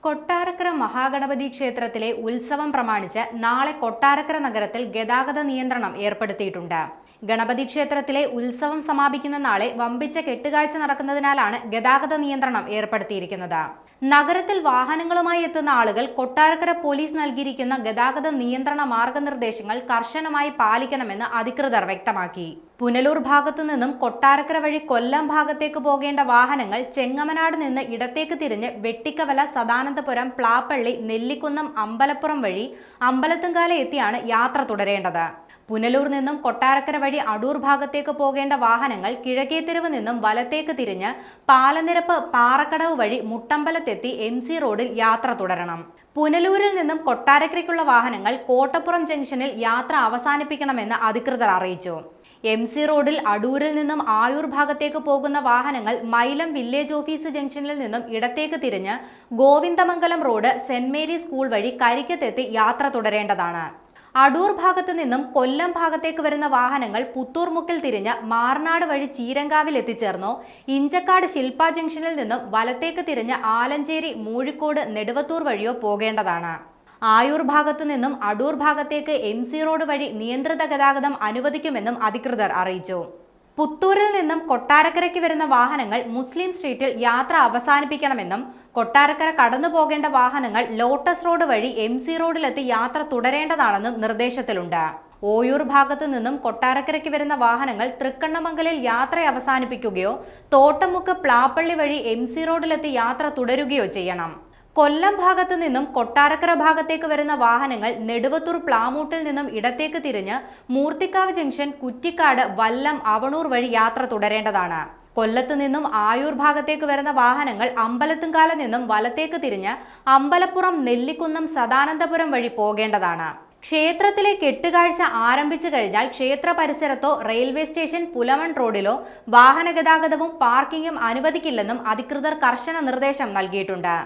കൊട്ടാരക്കര മഹാഗണപതി ക്ഷേത്രത്തിലെ ഉത്സവം പ്രമാണിച്ച് നാളെ കൊട്ടാരക്കര നഗരത്തിൽ ഗതാഗത നിയന്ത്രണം ഏർപ്പെടുത്തിയിട്ടുണ്ട്. ഗണപതി ക്ഷേത്രത്തിലെ ഉത്സവം സമാപിക്കുന്ന നാളെ വമ്പിച്ച കെട്ടുകാഴ്ച നടക്കുന്നതിനാലാണ് ഗതാഗത നിയന്ത്രണം ഏർപ്പെടുത്തിയിരിക്കുന്നത്. നഗരത്തിൽ വാഹനങ്ങളുമായി എത്തുന്ന ആളുകൾ കൊട്ടാരക്കര പോലീസ് നൽകിയിരിക്കുന്ന ഗതാഗത നിയന്ത്രണ മാർഗനിർദ്ദേശങ്ങൾ കർശനമായി പാലിക്കണമെന്ന് അധികൃതർ വ്യക്തമാക്കി. പുനലൂർ ഭാഗത്തു നിന്നും കൊട്ടാരക്കര വഴി കൊല്ലം ഭാഗത്തേക്ക് പോകേണ്ട വാഹനങ്ങൾ ചെങ്ങമനാട് നിന്ന് ഇടത്തേക്ക് തിരിഞ്ഞ് വെട്ടിക്കവല, സദാനന്ദപുരം, പ്ലാപ്പള്ളി, നെല്ലിക്കുന്നം, അമ്പലപ്പുറം വഴി അമ്പലത്തുംകാല എത്തിയാണ് യാത്ര തുടരേണ്ടത്. പുനലൂർ നിന്നും കൊട്ടാരക്കര വഴി അടൂർ ഭാഗത്തേക്ക് പോകേണ്ട വാഹനങ്ങൾ കിഴക്കേതെരുവ് നിന്നും വലത്തേക്ക് തിരിഞ്ഞ് പാലനിരപ്പ്, പാറക്കടവ് വഴി മുട്ടമ്പലത്തെത്തി MC റോഡിൽ യാത്ര തുടരണം. പുനലൂരിൽ നിന്നും കൊട്ടാരക്കരയ്ക്കുള്ള വാഹനങ്ങൾ കോട്ടപ്പുറം ജംഗ്ഷനിൽ യാത്ര അവസാനിപ്പിക്കണമെന്ന് അധികൃതർ അറിയിച്ചു. MC റോഡിൽ അടൂരിൽ നിന്നും ആയൂർ ഭാഗത്തേക്ക് പോകുന്ന വാഹനങ്ങൾ മൈലം വില്ലേജ് ഓഫീസ് ജംഗ്ഷനിൽ നിന്നും ഇടത്തേക്ക് തിരിഞ്ഞ് Govindamangalam road, saint Mary's school വഴി കരിക്കത്തെത്തി യാത്ര തുടരേണ്ടതാണ്. അടൂർ ഭാഗത്തു നിന്നും കൊല്ലം ഭാഗത്തേക്ക് വരുന്ന വാഹനങ്ങൾ പുത്തൂർമുക്കിൽ തിരിഞ്ഞ് മാർനാട് വഴി ചീരങ്കാവിൽ എത്തിച്ചേർന്നോ ഇഞ്ചക്കാട് ശില്പ ജംഗ്ഷനിൽ നിന്നും വലത്തേക്ക് തിരിഞ്ഞ് ആലഞ്ചേരി, മൂഴിക്കോട്, നെടുവത്തൂർ വഴിയോ പോകേണ്ടതാണ്. ആയൂർ ഭാഗത്തു നിന്നും അടൂർ ഭാഗത്തേക്ക് MC റോഡ് വഴി നിയന്ത്രിത ഗതാഗതം അനുവദിക്കുമെന്നും അധികൃതർ അറിയിച്ചു. പുത്തൂരിൽ നിന്നും കൊട്ടാരക്കരയ്ക്ക് വരുന്ന വാഹനങ്ങൾ മുസ്ലിം സ്ട്രീറ്റിൽ യാത്ര അവസാനിപ്പിക്കണമെന്നും കൊട്ടാരക്കര കടന്നു പോകേണ്ട വാഹനങ്ങൾ ലോട്ടസ് റോഡ് വഴി MC റോഡിലെത്തി യാത്ര തുടരേണ്ടതാണെന്നും നിർദ്ദേശത്തിലുണ്ട്. ഓയൂർ ഭാഗത്തു നിന്നും കൊട്ടാരക്കരയ്ക്ക് വരുന്ന വാഹനങ്ങൾ തൃക്കണ്ണമംഗലിൽ യാത്ര അവസാനിപ്പിക്കുകയോ തോട്ടമുക്ക്, പ്ലാപ്പള്ളി വഴി MC റോഡിലെത്തി യാത്ര തുടരുകയോ ചെയ്യണം. കൊല്ലം ഭാഗത്തു നിന്നും കൊട്ടാരക്കര ഭാഗത്തേക്ക് വരുന്ന വാഹനങ്ങൾ നെടുവത്തൂർ, പ്ലാമൂട്ടിൽ നിന്നും ഇടത്തേക്ക് തിരിഞ്ഞ് മൂർത്തിക്കാവ് ജംഗ്ഷൻ, കുറ്റിക്കാട്, വല്ലം, അവണൂർ വഴി യാത്ര തുടരേണ്ടതാണ്. കൊല്ലത്ത് നിന്നും ആയൂർ ഭാഗത്തേക്ക് വരുന്ന വാഹനങ്ങൾ അമ്പലത്തുംകാല നിന്നും വലത്തേക്ക് തിരിഞ്ഞ് അമ്പലപ്പുറം, നെല്ലിക്കുന്നം, സദാനന്ദപുരം വഴി പോകേണ്ടതാണ്. ക്ഷേത്രത്തിലെ കെട്ടുകാഴ്ച ആരംഭിച്ചു കഴിഞ്ഞാൽ ക്ഷേത്ര പരിസരത്തോ റെയിൽവേ സ്റ്റേഷൻ, പുലമൺ റോഡിലോ വാഹന ഗതാഗതവും പാർക്കിംഗും അനുവദിക്കില്ലെന്നും അധികൃതർ കർശന നിർദ്ദേശം നൽകിയിട്ടുണ്ട്.